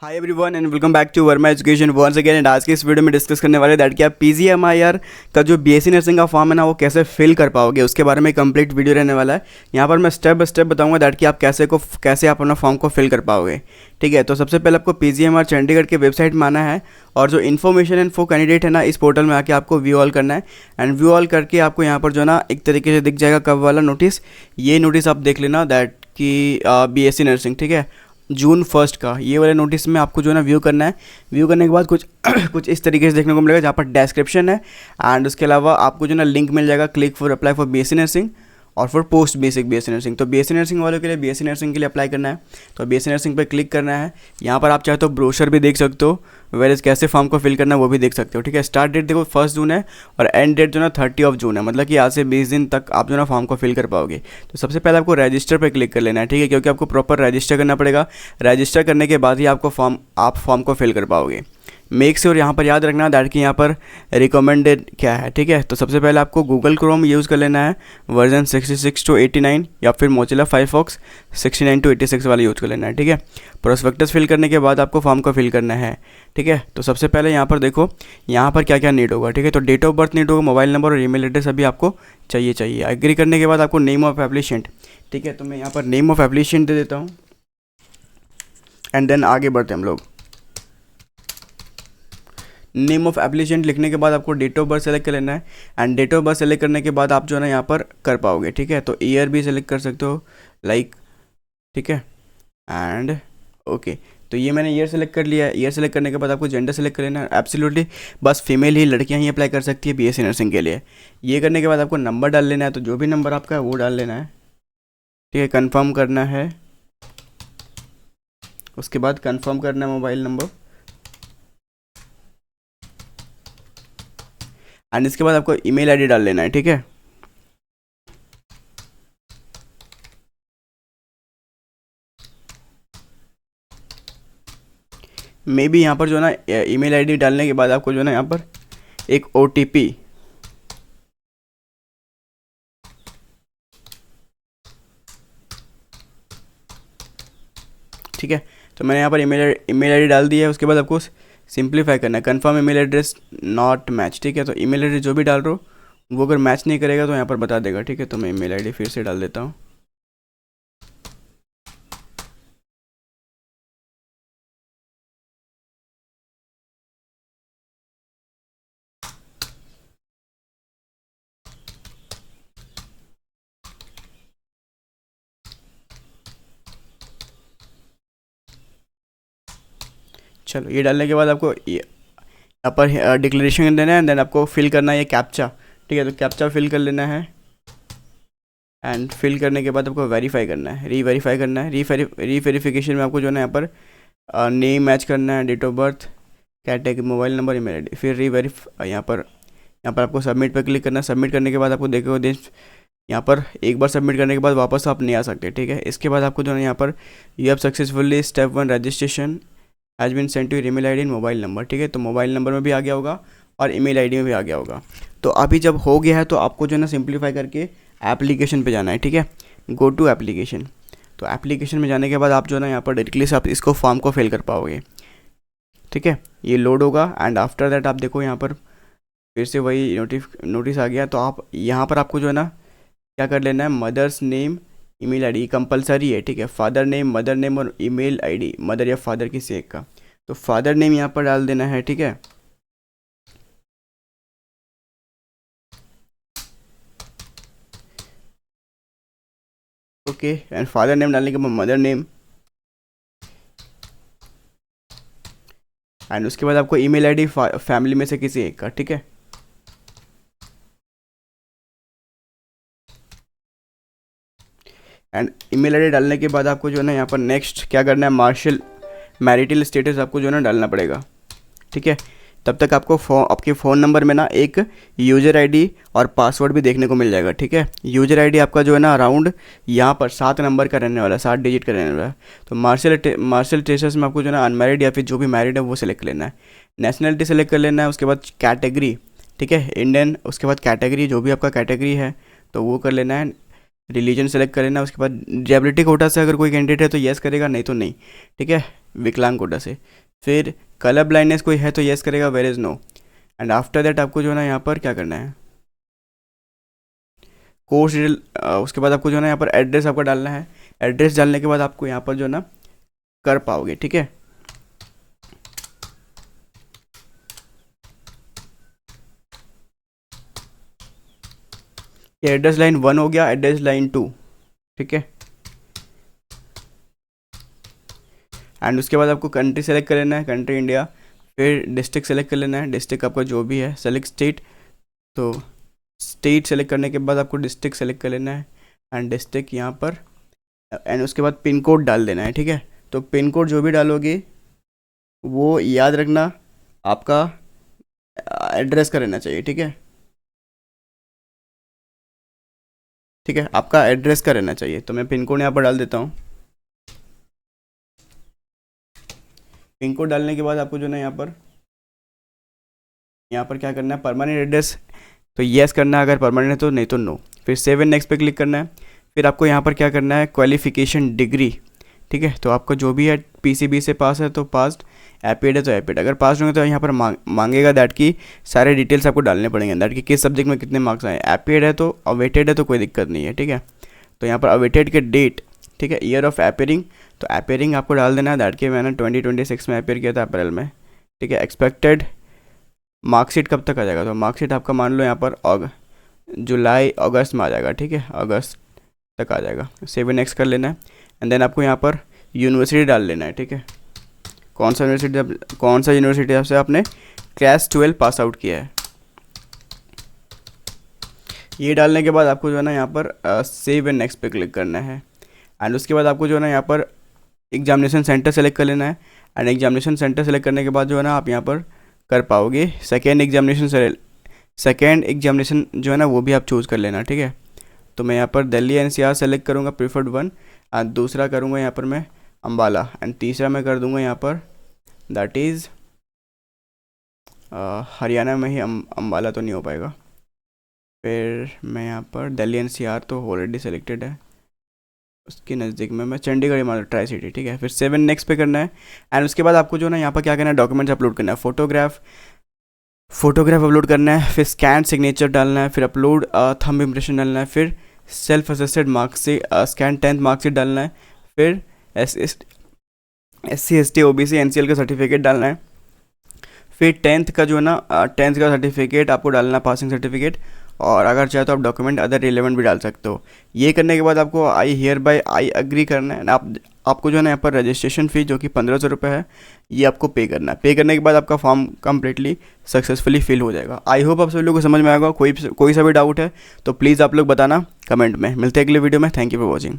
Hi everyone and welcome back to Verma education once again. And आज के इस video में डिस्कस करने वाले दैट कि आप पीजीएमआईआर का जो बीएससी नर्सिंग का फॉर्म है ना वो कैसे फिल कर पाओगे, उसके बारे में कंप्लीट वीडियो रहने वाला है। यहाँ पर मैं स्टेप बाय स्टेप बताऊंगा दैट कि आप कैसे आप अपना फॉर्म को फिल कर पाओगे। ठीक है, तो सबसे पहले आपको पीजीएमआर चंडीगढ़ के वेबसाइट में आना है और जो इन्फॉर्मेशन एंड फॉर कैंडिडेट है ना, इस पोर्टल में आके आपको व्यू ऑल करना है। एंड व्यू ऑल करके आपको यहाँ पर जो ना एक तरीके से दिख जाएगा कब वाला नोटिस, ये नोटिस आप देख लेना दैट कि बीएससी नर्सिंग, ठीक है, जून 1 का ये वाले नोटिस में आपको जो है ना व्यू करना है। व्यू करने के बाद कुछ कुछ इस तरीके से देखने को मिलेगा, जहाँ पर डिस्क्रिप्शन है एंड उसके अलावा आपको जो ना लिंक मिल जाएगा, click for apply for BSc nursing और for post basic BSc nursing. तो बीएससी नर्सिंग वालों के लिए बीएससी नर्सिंग के लिए अप्लाई करना है, तो बीएससी नर्सिंग पे क्लिक करना है। यहाँ पर आप चाहे तो ब्रोशर भी देख सकते हो, वेर कैसे फॉर्म को फिल करना है वो भी देख सकते हो। ठीक है, स्टार्ट डेट देखो 1 जून है और एंड डेट जो ना 30 जून है, मतलब कि आज से 20 दिन तक आप जो ना फॉर्म को फिल कर पाओगे। तो सबसे पहले आपको रजिस्टर पर क्लिक कर लेना है, ठीक है, क्योंकि आपको प्रॉपर रजिस्टर करना पड़ेगा। रजिस्टर करने के बाद ही आपको फॉर्म को फिल कर पाओगे। मेक श्योर यहाँ पर याद रखना दैट कि यहाँ पर रिकमेंडेड क्या है। ठीक है, तो सबसे पहले आपको गूगल क्रोम यूज़ कर लेना है, वर्जन 66 to 89 या फिर मोजिला फायरफॉक्स 69 to 86 वाला यूज़ कर लेना है। ठीक है, प्रोस्पेक्टस फिल करने के बाद आपको फॉर्म को फिल करना है। ठीक है, तो सबसे पहले यहाँ पर देखो यहाँ पर क्या क्या नीड होगा। ठीक है, तो डेट ऑफ बर्थ नीड होगा, मोबाइल नंबर और ईमेल एड्रेस अभी आपको चाहिए। एग्री करने के बाद आपको नेम ऑफ एप्लीकेंट, ठीक है, तो मैं यहाँ पर नेम ऑफ एप्लीकेंट दे देता हूँ एंड देन आगे बढ़ते हैं हम लोग। नेम ऑफ एप्लीकेंट लिखने के बाद आपको डेट ऑफ बर्थ सेलेक्ट कर लेना है and date of birth select करने के बाद आप जो है ना यहाँ पर कर पाओगे। ठीक है, तो ईयर भी सेलेक्ट कर सकते हो लाइक, ठीक है, एंड ओके, तो ये मैंने ईयर सेलेक्ट कर लिया है। ईयर सेलेक्ट करने के बाद आपको जेंडर सेलेक्ट कर लेना है। एब्सोल्युटली बस फीमेल ही, लड़कियां ही अप्लाई कर सकती है बीएससी नर्सिंग के लिए। ये करने के बाद आपको नंबर डाल लेना है, तो जो भी नंबर आपका है वो डाल लेना है। ठीक है, कंफर्म करना है, उसके बाद कंफर्म करना है मोबाइल नंबर एंड इसके बाद आपको ईमेल आईडी डाल लेना है। ठीक है, मे बी यहाँ पर जो है ना ईमेल आईडी डालने के बाद आपको जो है ना यहाँ पर एक ओटीपी, ठीक है, तो मैंने यहाँ पर ईमेल आईडी डाल दी है। उसके बाद आपको सिंप्लीफाई करना है, confirm email address not match. ठीक है, तो ईमेल एड्रेस जो भी डाल रहे हो वो अगर मैच नहीं करेगा तो यहाँ पर बता देगा। ठीक है, तो मैं ईमेल आईडी फिर से डाल देता हूँ। चलो, ये डालने के बाद आपको यहाँ पर डिक्लेरेशन देना है एंड देन आपको फिल करना है ये कैप्चा। ठीक है, तो कैप्चा फिल कर लेना है एंड फिल करने के बाद आपको वेरीफाई करना है, रीवेरीफाई करना है। रीवेरिफिकेशन में आपको जो है ना यहाँ पर नेम मैच करना है, date of birth, category, mobile number, email ID, फिर यहाँ पर आपको सबमिट पर क्लिक करना है। सबमिट करने के बाद आपको देखो यहाँ पर एक बार सबमिट करने के बाद वापस आप नहीं आ सकते। ठीक है, इसके बाद आपको जो है यहाँ पर you have successfully step 1 registration has been sent to email ID and mobile number. ठीक है, तो मोबाइल नंबर में भी आ गया होगा और ईमेल आईडी में भी आ गया होगा। तो अभी जब हो गया है तो आपको जो है ना सिंप्लीफाई करके एप्लीकेशन पे जाना है। ठीक है, गो टू एप्लीकेशन। तो एप्लीकेशन में जाने के बाद आप जो है ना यहाँ पर डायरेक्टली से आप इसको फॉर्म को फिल कर पाओगे। ठीक है, ये लोड होगा एंड आफ्टर दैट आप देखो यहाँ पर फिर से वही नोटिस आ गया। तो आप यहाँ पर आपको जो है ना क्या कर लेना है, mother's name, email ID compulsory है। ठीक है, फादर नेम, मदर नेम और ईमेल आईडी मदर या फादर किसी एक का, तो फादर नेम यहाँ पर डाल देना है। ठीक है, ओके, एंड फादर नेम डालने के बाद मदर नेम एंड उसके बाद आपको ईमेल आईडी फैमिली में से किसी एक का। ठीक है, एंड ईमेल आईडी डालने के बाद आपको जो है ना यहाँ पर नेक्स्ट क्या करना है, मार्शल मैरिटल स्टेटस आपको जो है ना डालना पड़ेगा। ठीक है, तब तक आपको आपके फ़ोन नंबर में ना एक यूज़र आईडी और पासवर्ड भी देखने को मिल जाएगा। ठीक है, यूज़र आईडी आपका जो है ना अराउंड यहाँ पर 7 नंबर का रहने वाला है, 7 डिजिट का रहने वाला है। तो मार्शल स्टेटस में आपको जो है ना अनमैरिड या फिर जो भी मैरिड है वो सिलेक्ट कर लेना है। नेशनलिटी सेलेक्ट कर लेना है, उसके बाद कैटेगरी, ठीक है, इंडियन, उसके बाद कैटेगरी जो भी आपका कैटेगरी है तो वो कर लेना है। रिलीजन सेलेक्ट कर लेना, उसके बाद डिजेबिलिटी कोटा से अगर कोई कैंडिडेट है तो येस करेगा, नहीं तो नहीं। ठीक है, विकलांग कोटा से। फिर कलर ब्लाइंडनेस कोई है तो येस करेगा, where is no. And after that आपको जो है ना यहाँ पर क्या करना है, कोर्स डिटेल, उसके बाद आपको जो है ना यहाँ पर एड्रेस आपका डालना है। एड्रेस डालने के बाद आपको यहाँ पर जो है ना कर पाओगे, ठीक है। ये एड्रेस लाइन 1 हो गया, एड्रेस लाइन 2, ठीक है। एंड उसके बाद आपको कंट्री सेलेक्ट कर लेना है, कंट्री इंडिया। फिर डिस्ट्रिक्ट सेलेक्ट कर लेना है, डिस्ट्रिक्ट आपका जो भी है। सेलेक्ट स्टेट, तो स्टेट सेलेक्ट करने के बाद आपको डिस्ट्रिक्ट सेलेक्ट कर लेना है एंड डिस्ट्रिक्ट यहाँ पर। एंड उसके बाद पिन कोड डाल देना है, ठीक है। तो पिन कोड जो भी डालोगे वो याद रखना आपका एड्रेस का रहना चाहिए, ठीक है। ठीक है, आपका एड्रेस का रहना चाहिए। तो मैं पिन कोड यहाँ पर डाल देता हूँ। पिन कोड डालने के बाद आपको जो है ना यहाँ पर क्या करना है, परमानेंट एड्रेस तो येस करना है, अगर परमानेंट है तो, नहीं तो नो। फिर सेव एंड नेक्स्ट पे क्लिक करना है। फिर आपको यहाँ पर क्या करना है, क्वालिफिकेशन डिग्री, ठीक है। तो आपका जो भी है पीसीबी से पास है तो पास, एपीएड है तो एपीएड। अगर पास होंगे तो यहाँ पर मांगेगा दैट की सारे डिटेल्स आपको डालने पड़ेंगे, दैट की किस सब्जेक्ट में कितने मार्क्स आए। एपीएड है तो, अवेटेड है तो कोई दिक्कत नहीं है, ठीक है। तो यहाँ पर अवेटेड के डेट, ठीक है, ईयर ऑफ एपेयरिंग, तो एपेयरिंग आपको डाल देना है दैट कि मैंने 2026 में एपेयर किया था अप्रैल में, ठीक है। एक्सपेक्टेड मार्कशीट कब तक आ जाएगा, तो मार्कशीट आपका मान लो यहाँ पर जुलाई अगस्त में आ जाएगा, ठीक है, अगस्त तक आ जाएगा। सेव एंड नेक्स्ट कर लेना है। एंड देन आपको यहाँ पर यूनिवर्सिटी डाल लेना है, ठीक है। कौन सा यूनिवर्सिटी से आपने क्लास 12 पास आउट किया है। ये डालने के बाद आपको जो है ना यहाँ पर सेव एंड नेक्स्ट पे क्लिक करना है। एंड उसके बाद आपको जो है ना यहाँ पर एग्जामिनेशन सेंटर सेलेक्ट कर लेना है। एंड एग्जामिनेशन सेंटर सेलेक्ट करने के बाद जो है ना आप यहाँ पर कर पाओगे सेकेंड एग्जामिनेशन जो है ना वो भी आप चूज़ कर लेना, ठीक है। तो मैं यहाँ पर दिल्ली एनसीआर सेलेक्ट करूँगा प्रीफर्ड 1, एंड दूसरा करूँगा यहाँ पर मैं अम्बाला, एंड तीसरा मैं कर दूँगा यहाँ पर दैट इज़ हरियाणा में ही अम्बाला तो नहीं हो पाएगा। फिर मैं यहाँ पर दिल्ली एनसीआर तो ऑलरेडी सेलेक्टेड है, उसके नज़दीक में मैं चंडीगढ़ हिमालय ट्राई सिटी, ठीक है। फिर 7 नेक्स्ट पे करना है। एंड उसके बाद आपको जो है ना यहाँ पर क्या करना है, डॉक्यूमेंट्स अपलोड करना है। फोटोग्राफ अपलोड करना है, फिर स्कैन सिग्नेचर डालना है, फिर अपलोड थंब इम्प्रेशन डालना है, फिर self assessed marksheet scan 10th marksheet डालना है, फिर SC ST OBC NCL का सर्टिफिकेट डालना है। फिर 10th का जो है ना 10th का सर्टिफिकेट आपको डालना है, पासिंग सर्टिफिकेट। और अगर चाहे तो आप डॉक्यूमेंट अदर रिलेवेंट भी डाल सकते हो। ये करने के बाद आपको आई अग्री करना है। आपको जो है ना यहाँ पर रजिस्ट्रेशन फ़ी जो कि 1500 रुपये है, ये आपको पे करना है। पे करने के बाद आपका फॉर्म कम्प्लीटली सक्सेसफुली फिल हो जाएगा। आई होप आप सभी लोगों को समझ में आएगा। कोई सा भी डाउट है तो प्लीज़ आप लोग बताना कमेंट में। मिलते हैं अगले वीडियो में। Thank you for watching.